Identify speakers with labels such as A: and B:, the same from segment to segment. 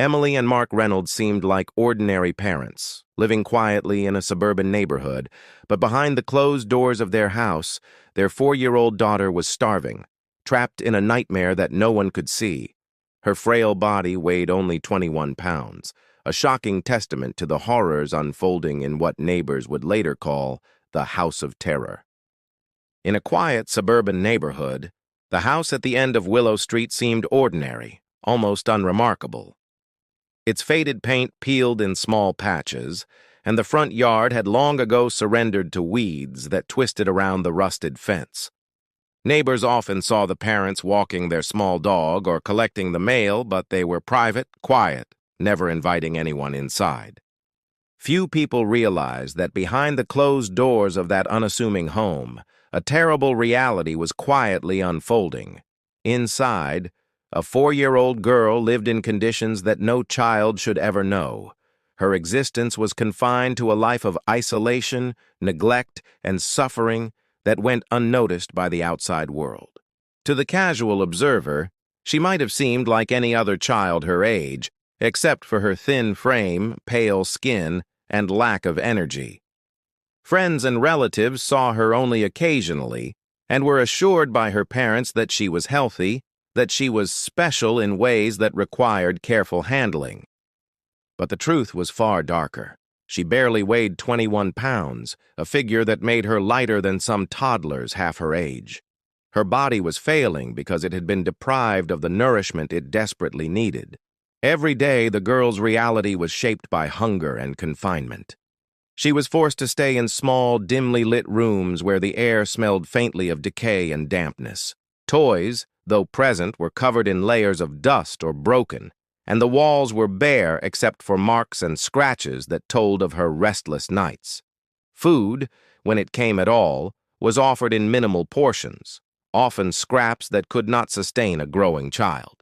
A: Emily and Mark Reynolds seemed like ordinary parents, living quietly in a suburban neighborhood, but behind the closed doors of their house, their 4-year-old daughter was starving, trapped in a nightmare that no one could see. Her frail body weighed only 21 pounds, a shocking testament to the horrors unfolding in what neighbors would later call the House of Terror. In a quiet suburban neighborhood, the house at the end of Willow Street seemed ordinary, almost unremarkable. Its faded paint peeled in small patches, and the front yard had long ago surrendered to weeds that twisted around the rusted fence. Neighbors often saw the parents walking their small dog or collecting the mail, but they were private, quiet, never inviting anyone inside. Few people realized that behind the closed doors of that unassuming home, a terrible reality was quietly unfolding. Inside, a 4-year-old girl lived in conditions that no child should ever know. Her existence was confined to a life of isolation, neglect, and suffering that went unnoticed by the outside world. To the casual observer, she might have seemed like any other child her age, except for her thin frame, pale skin, and lack of energy. Friends and relatives saw her only occasionally and were assured by her parents that she was healthy, that she was special in ways that required careful handling. But the truth was far darker. She barely weighed 21 pounds, a figure that made her lighter than some toddlers half her age. Her body was failing because it had been deprived of the nourishment it desperately needed. Every day, the girl's reality was shaped by hunger and confinement. She was forced to stay in small, dimly lit rooms where the air smelled faintly of decay and dampness. Toys, though present, were covered in layers of dust or broken, and the walls were bare except for marks and scratches that told of her restless nights. Food, when it came at all, was offered in minimal portions, often scraps that could not sustain a growing child.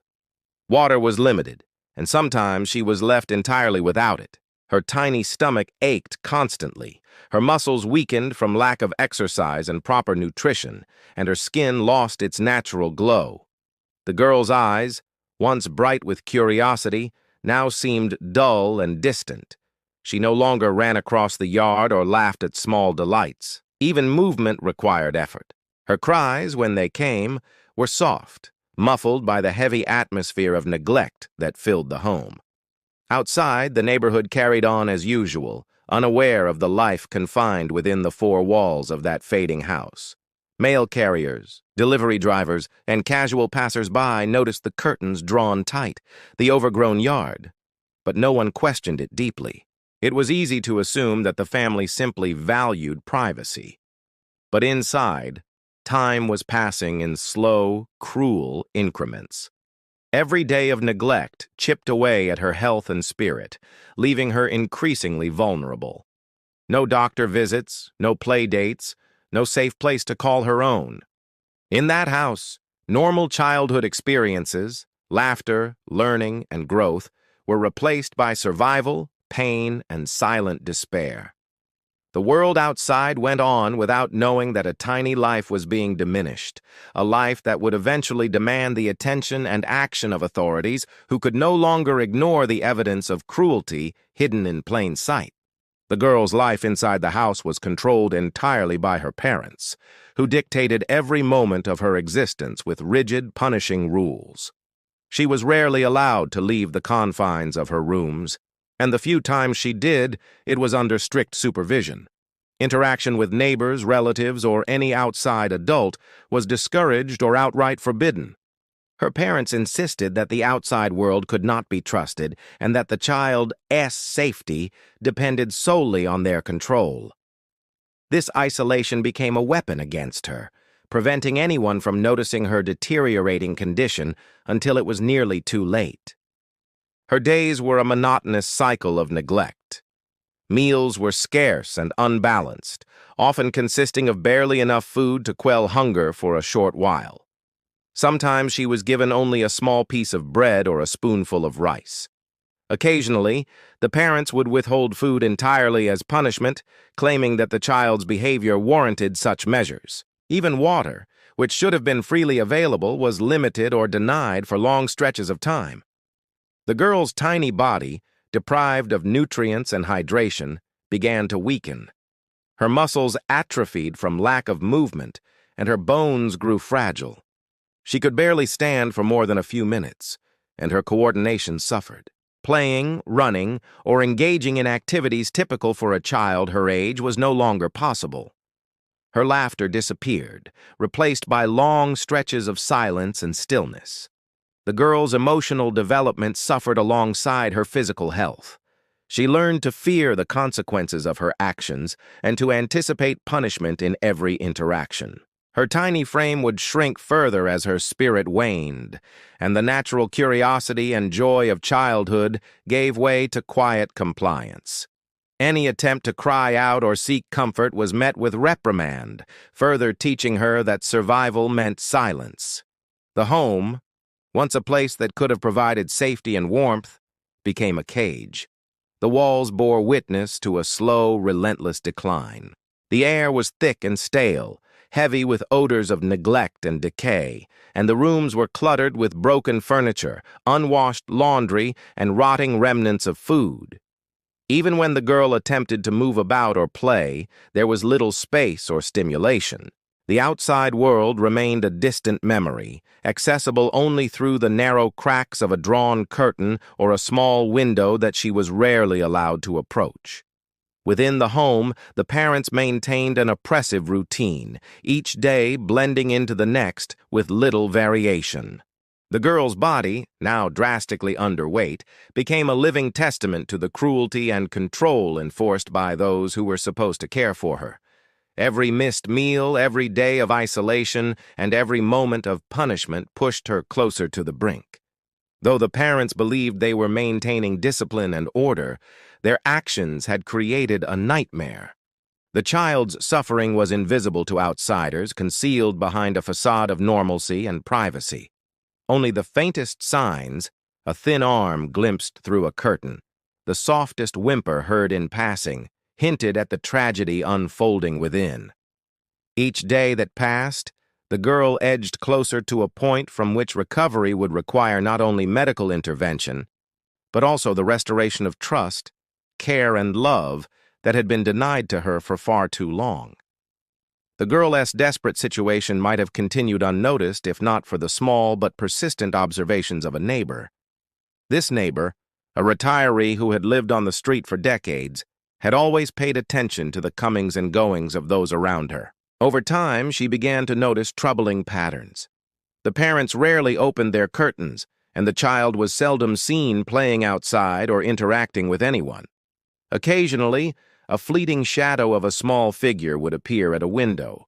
A: Water was limited, and sometimes she was left entirely without it. Her tiny stomach ached constantly, her muscles weakened from lack of exercise and proper nutrition, and her skin lost its natural glow. The girl's eyes, once bright with curiosity, now seemed dull and distant. She no longer ran across the yard or laughed at small delights. Even movement required effort. Her cries, when they came, were soft, muffled by the heavy atmosphere of neglect that filled the home. Outside, the neighborhood carried on as usual, unaware of the life confined within the 4 walls of that fading house. Mail carriers, delivery drivers, and casual passers-by noticed the curtains drawn tight, the overgrown yard. But no one questioned it deeply. It was easy to assume that the family simply valued privacy. But inside, time was passing in slow, cruel increments. Every day of neglect chipped away at her health and spirit, leaving her increasingly vulnerable. No doctor visits, no play dates, no safe place to call her own. In that house, normal childhood experiences, laughter, learning, and growth were replaced by survival, pain, and silent despair. The world outside went on without knowing that a tiny life was being diminished, a life that would eventually demand the attention and action of authorities who could no longer ignore the evidence of cruelty hidden in plain sight. The girl's life inside the house was controlled entirely by her parents, who dictated every moment of her existence with rigid, punishing rules. She was rarely allowed to leave the confines of her rooms, and the few times she did, it was under strict supervision. Interaction with neighbors, relatives, or any outside adult was discouraged or outright forbidden. Her parents insisted that the outside world could not be trusted and that the child's safety depended solely on their control. This isolation became a weapon against her, preventing anyone from noticing her deteriorating condition until it was nearly too late. Her days were a monotonous cycle of neglect. Meals were scarce and unbalanced, often consisting of barely enough food to quell hunger for a short while. Sometimes she was given only a small piece of bread or a spoonful of rice. Occasionally, the parents would withhold food entirely as punishment, claiming that the child's behavior warranted such measures. Even water, which should have been freely available, was limited or denied for long stretches of time. The girl's tiny body, deprived of nutrients and hydration, began to weaken. Her muscles atrophied from lack of movement, and her bones grew fragile. She could barely stand for more than a few minutes, and her coordination suffered. Playing, running, or engaging in activities typical for a child her age was no longer possible. Her laughter disappeared, replaced by long stretches of silence and stillness. The girl's emotional development suffered alongside her physical health. She learned to fear the consequences of her actions and to anticipate punishment in every interaction. Her tiny frame would shrink further as her spirit waned, and the natural curiosity and joy of childhood gave way to quiet compliance. Any attempt to cry out or seek comfort was met with reprimand, further teaching her that survival meant silence. The home, once a place that could have provided safety and warmth, became a cage. The walls bore witness to a slow, relentless decline. The air was thick and stale, heavy with odors of neglect and decay, and the rooms were cluttered with broken furniture, unwashed laundry, and rotting remnants of food. Even when the girl attempted to move about or play, there was little space or stimulation. The outside world remained a distant memory, accessible only through the narrow cracks of a drawn curtain or a small window that she was rarely allowed to approach. Within the home, the parents maintained an oppressive routine, each day blending into the next with little variation. The girl's body, now drastically underweight, became a living testament to the cruelty and control enforced by those who were supposed to care for her. Every missed meal, every day of isolation, and every moment of punishment pushed her closer to the brink. Though the parents believed they were maintaining discipline and order, their actions had created a nightmare. The child's suffering was invisible to outsiders, concealed behind a facade of normalcy and privacy. Only the faintest signs, a thin arm glimpsed through a curtain, the softest whimper heard in passing, hinted at the tragedy unfolding within. Each day that passed, the girl edged closer to a point from which recovery would require not only medical intervention, but also the restoration of trust, care, and love that had been denied to her for far too long. The girl's desperate situation might have continued unnoticed if not for the small but persistent observations of a neighbor. This neighbor, a retiree who had lived on the street for decades, had always paid attention to the comings and goings of those around her. Over time, she began to notice troubling patterns. The parents rarely opened their curtains, and the child was seldom seen playing outside or interacting with anyone. Occasionally, a fleeting shadow of a small figure would appear at a window,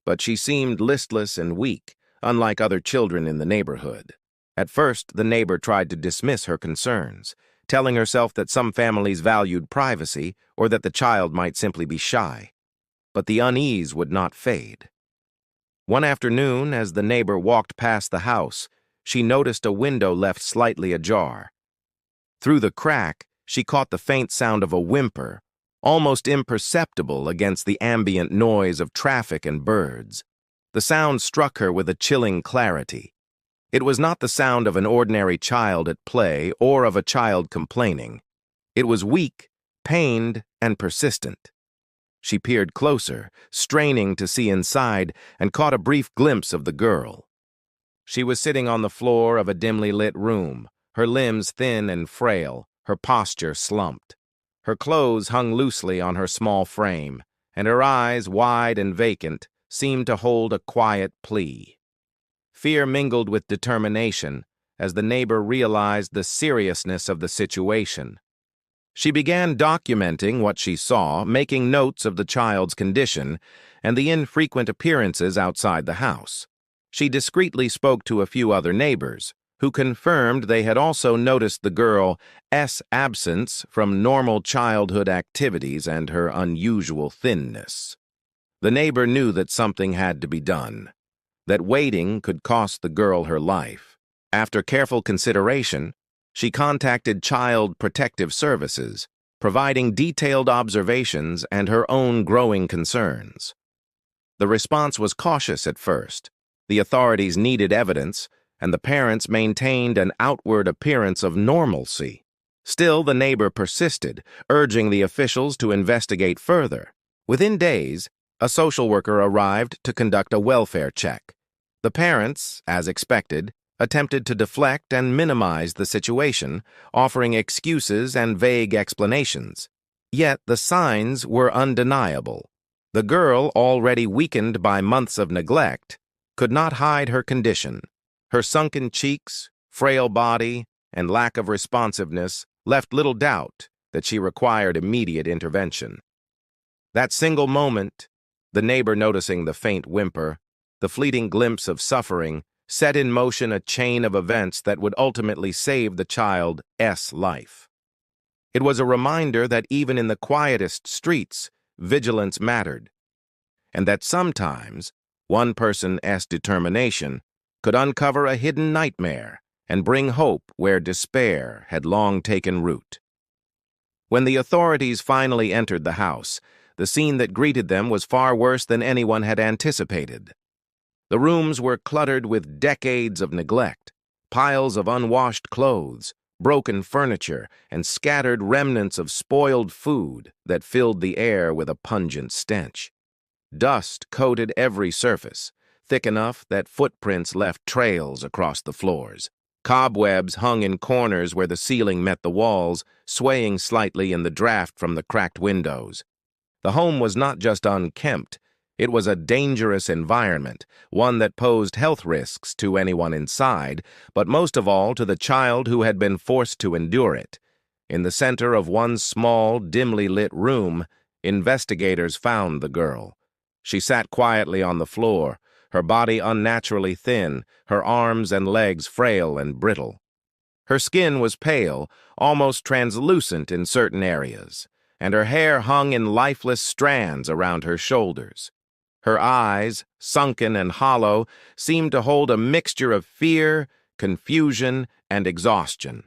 A: but she seemed listless and weak, unlike other children in the neighborhood. At first, the neighbor tried to dismiss her concerns, telling herself that some families valued privacy or that the child might simply be shy. But the unease would not fade. One afternoon, as the neighbor walked past the house, she noticed a window left slightly ajar. Through the crack, she caught the faint sound of a whimper, almost imperceptible against the ambient noise of traffic and birds. The sound struck her with a chilling clarity. It was not the sound of an ordinary child at play or of a child complaining. It was weak, pained, and persistent. She peered closer, straining to see inside, and caught a brief glimpse of the girl. She was sitting on the floor of a dimly lit room, her limbs thin and frail, her posture slumped. Her clothes hung loosely on her small frame, and her eyes, wide and vacant, seemed to hold a quiet plea. Fear mingled with determination as the neighbor realized the seriousness of the situation. She began documenting what she saw, making notes of the child's condition and the infrequent appearances outside the house. She discreetly spoke to a few other neighbors, who confirmed they had also noticed the girl's absence from normal childhood activities and her unusual thinness. The neighbor knew that something had to be done, that waiting could cost the girl her life. After careful consideration, she contacted Child Protective Services, providing detailed observations and her own growing concerns. The response was cautious at first. The authorities needed evidence, and the parents maintained an outward appearance of normalcy. Still, the neighbor persisted, urging the officials to investigate further. Within days, a social worker arrived to conduct a welfare check. The parents, as expected, attempted to deflect and minimize the situation, offering excuses and vague explanations. Yet the signs were undeniable. The girl, already weakened by months of neglect, could not hide her condition. Her sunken cheeks, frail body, and lack of responsiveness left little doubt that she required immediate intervention. That single moment, the neighbor noticing the faint whimper, the fleeting glimpse of suffering, set in motion a chain of events that would ultimately save the child's life. It was a reminder that even in the quietest streets, vigilance mattered, and that sometimes one person's determination could uncover a hidden nightmare and bring hope where despair had long taken root. When the authorities finally entered the house, the scene that greeted them was far worse than anyone had anticipated. The rooms were cluttered with decades of neglect, piles of unwashed clothes, broken furniture, and scattered remnants of spoiled food that filled the air with a pungent stench. Dust coated every surface, thick enough that footprints left trails across the floors. Cobwebs hung in corners where the ceiling met the walls, swaying slightly in the draft from the cracked windows. The home was not just unkempt, it was a dangerous environment, one that posed health risks to anyone inside, but most of all to the child who had been forced to endure it. In the center of one small, dimly lit room, investigators found the girl. She sat quietly on the floor, her body unnaturally thin, her arms and legs frail and brittle. Her skin was pale, almost translucent in certain areas, and her hair hung in lifeless strands around her shoulders. Her eyes, sunken and hollow, seemed to hold a mixture of fear, confusion, and exhaustion.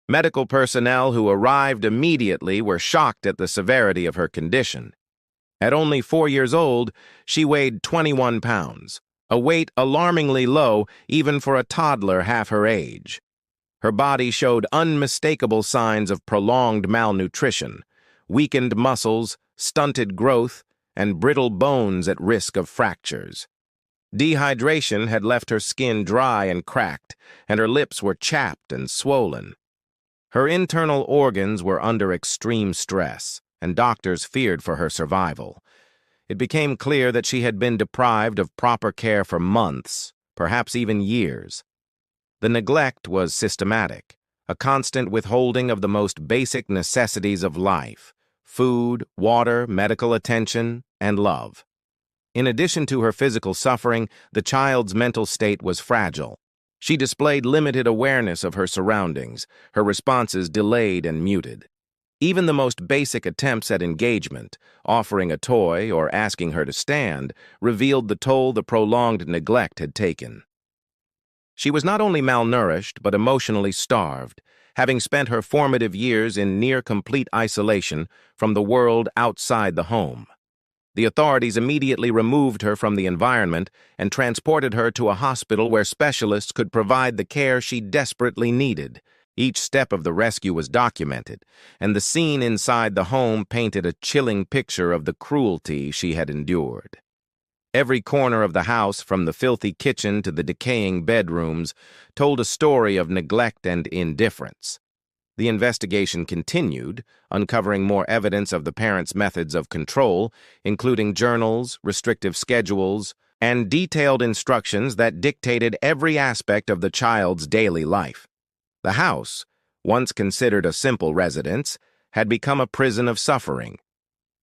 A: Medical personnel who arrived immediately were shocked at the severity of her condition. At only 4 years old, she weighed 21 pounds, a weight alarmingly low even for a toddler half her age. Her body showed unmistakable signs of prolonged malnutrition, weakened muscles, stunted growth, and brittle bones at risk of fractures. Dehydration had left her skin dry and cracked, and her lips were chapped and swollen. Her internal organs were under extreme stress, and doctors feared for her survival. It became clear that she had been deprived of proper care for months, perhaps even years. The neglect was systematic, a constant withholding of the most basic necessities of life: food, water, medical attention, and love. In addition to her physical suffering, the child's mental state was fragile. She displayed limited awareness of her surroundings, her responses delayed and muted. Even the most basic attempts at engagement, offering a toy or asking her to stand, revealed the toll the prolonged neglect had taken. She was not only malnourished but emotionally starved, having spent her formative years in near-complete isolation from the world outside the home. The authorities immediately removed her from the environment and transported her to a hospital where specialists could provide the care she desperately needed. Each step of the rescue was documented, and the scene inside the home painted a chilling picture of the cruelty she had endured. Every corner of the house, from the filthy kitchen to the decaying bedrooms, told a story of neglect and indifference. The investigation continued, uncovering more evidence of the parents' methods of control, including journals, restrictive schedules, and detailed instructions that dictated every aspect of the child's daily life. The house, once considered a simple residence, had become a prison of suffering.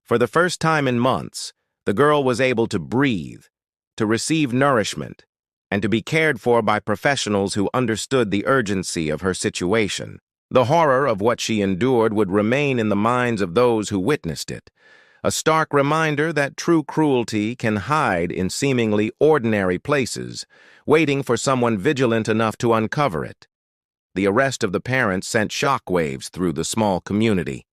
A: For the first time in months, the girl was able to breathe, to receive nourishment, and to be cared for by professionals who understood the urgency of her situation. The horror of what she endured would remain in the minds of those who witnessed it, a stark reminder that true cruelty can hide in seemingly ordinary places, waiting for someone vigilant enough to uncover it. The arrest of the parents sent shockwaves through the small community,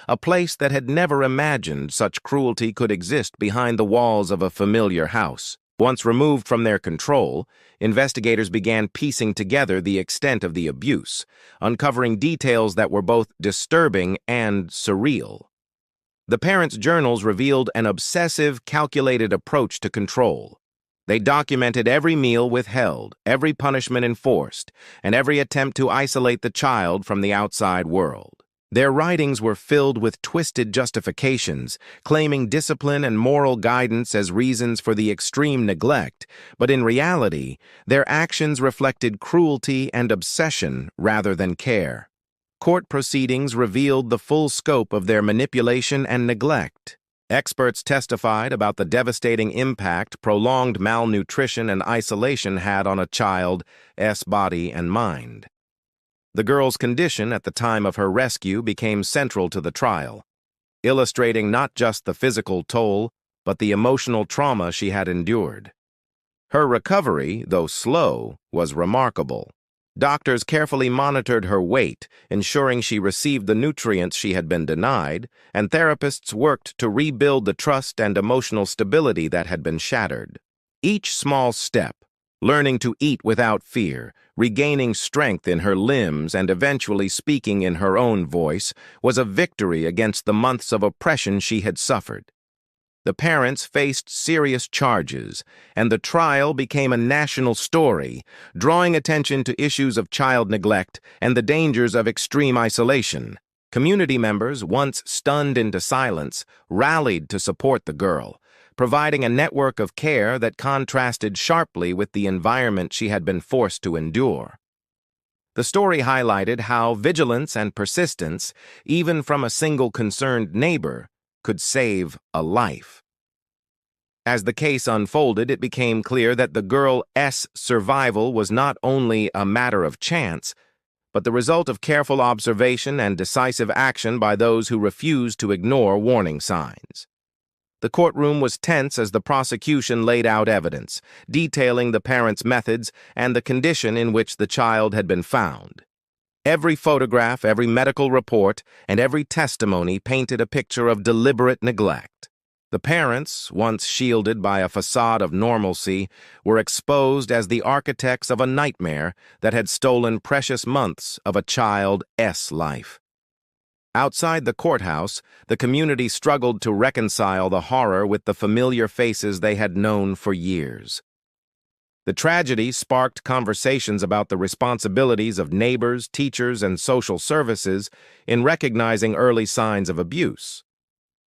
A: a place that had never imagined such cruelty could exist behind the walls of a familiar house. Once removed from their control, investigators began piecing together the extent of the abuse, uncovering details that were both disturbing and surreal. The parents' journals revealed an obsessive, calculated approach to control. They documented every meal withheld, every punishment enforced, and every attempt to isolate the child from the outside world. Their writings were filled with twisted justifications, claiming discipline and moral guidance as reasons for the extreme neglect, but in reality, their actions reflected cruelty and obsession rather than care. Court proceedings revealed the full scope of their manipulation and neglect. Experts testified about the devastating impact prolonged malnutrition and isolation had on a child's body and mind. The girl's condition at the time of her rescue became central to the trial, illustrating not just the physical toll, but the emotional trauma she had endured. Her recovery, though slow, was remarkable. Doctors carefully monitored her weight, ensuring she received the nutrients she had been denied, and therapists worked to rebuild the trust and emotional stability that had been shattered. Each small step, learning to eat without fear, regaining strength in her limbs, and eventually speaking in her own voice, was a victory against the months of oppression she had suffered. The parents faced serious charges, and the trial became a national story, drawing attention to issues of child neglect and the dangers of extreme isolation. Community members, once stunned into silence, rallied to support the girl, providing a network of care that contrasted sharply with the environment she had been forced to endure. The story highlighted how vigilance and persistence, even from a single concerned neighbor, could save a life. As the case unfolded, it became clear that the girl's survival was not only a matter of chance, but the result of careful observation and decisive action by those who refused to ignore warning signs. The courtroom was tense as the prosecution laid out evidence, detailing the parents' methods and the condition in which the child had been found. Every photograph, every medical report, and every testimony painted a picture of deliberate neglect. The parents, once shielded by a facade of normalcy, were exposed as the architects of a nightmare that had stolen precious months of a child's life. Outside the courthouse, the community struggled to reconcile the horror with the familiar faces they had known for years. The tragedy sparked conversations about the responsibilities of neighbors, teachers, and social services in recognizing early signs of abuse.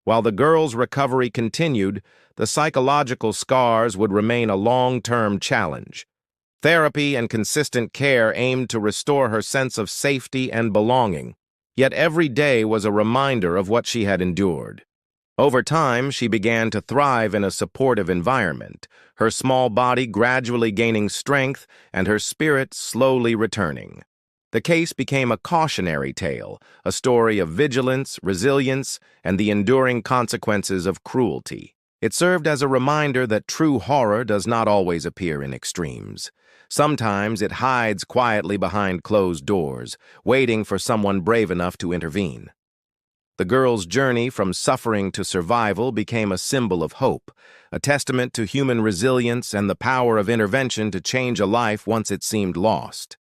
A: While the girl's recovery continued, the psychological scars would remain a long-term challenge. Therapy and consistent care aimed to restore her sense of safety and belonging. Yet every day was a reminder of what she had endured. Over time, she began to thrive in a supportive environment, her small body gradually gaining strength and her spirit slowly returning. The case became a cautionary tale, a story of vigilance, resilience, and the enduring consequences of cruelty. It served as a reminder that true horror does not always appear in extremes. Sometimes it hides quietly behind closed doors, waiting for someone brave enough to intervene. The girl's journey from suffering to survival became a symbol of hope, a testament to human resilience and the power of intervention to change a life once it seemed lost.